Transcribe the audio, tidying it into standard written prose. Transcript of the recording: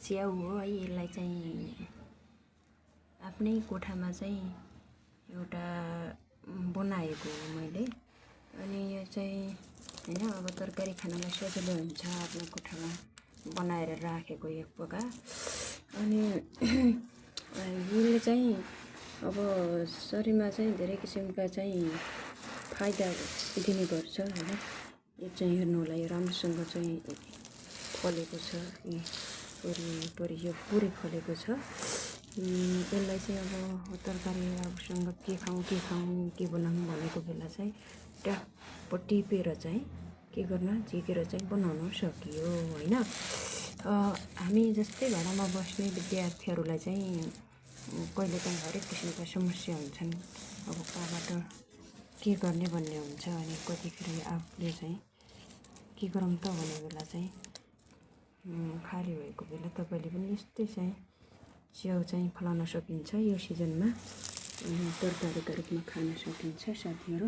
च्याउ हो है। यसलाई चाहिँ आफ्नै कोठामा चाहिँ एउटा बनाएको हो मैले। अनि यो चाहिँ हैन, अब तरकारी खानलाई सजिलो हुन्छ आफ्नो कोठामा बनाएर राखेको एक प्रकार। अनि यसले चाहिँ अब शरीरमा चाहिँ धेरै किसिमका चाहिँ फाइदा दिने गर्छ हैन। यो चाहिँ हेर्नु होला, यो राम्रोसँग चाहिँ फलेको छ। यो पुरै फलेको छ। यसलाई चाहिँ अब तरकारी अबसँग के खाउँ के बनाउँ भनेको बेला चाहिँ ट्याप्प टिपेर चाहिँ के गर्न झिकेर चाहिँ बनाउन सकियो हैन। हामी जस्तै भाडामा बस्ने विद्यार्थीहरूलाई चाहिँ कहिलेकाहीँ हरेक किसिमका समस्या हुन्छन्। अब कहाँबाट के गर्ने भन्ने हुन्छ। अनि कतिखेर आफूले चाहिँ के गरौँ त भन्ने बेला चाहिँ खाली भएको बेला तपाईँले पनि यस्तै चाहिँ च्याउ चाहिँ फलाउन सकिन्छ। यो सिजनमा तरकारीका रूपमा खान सकिन्छ साथीहरू।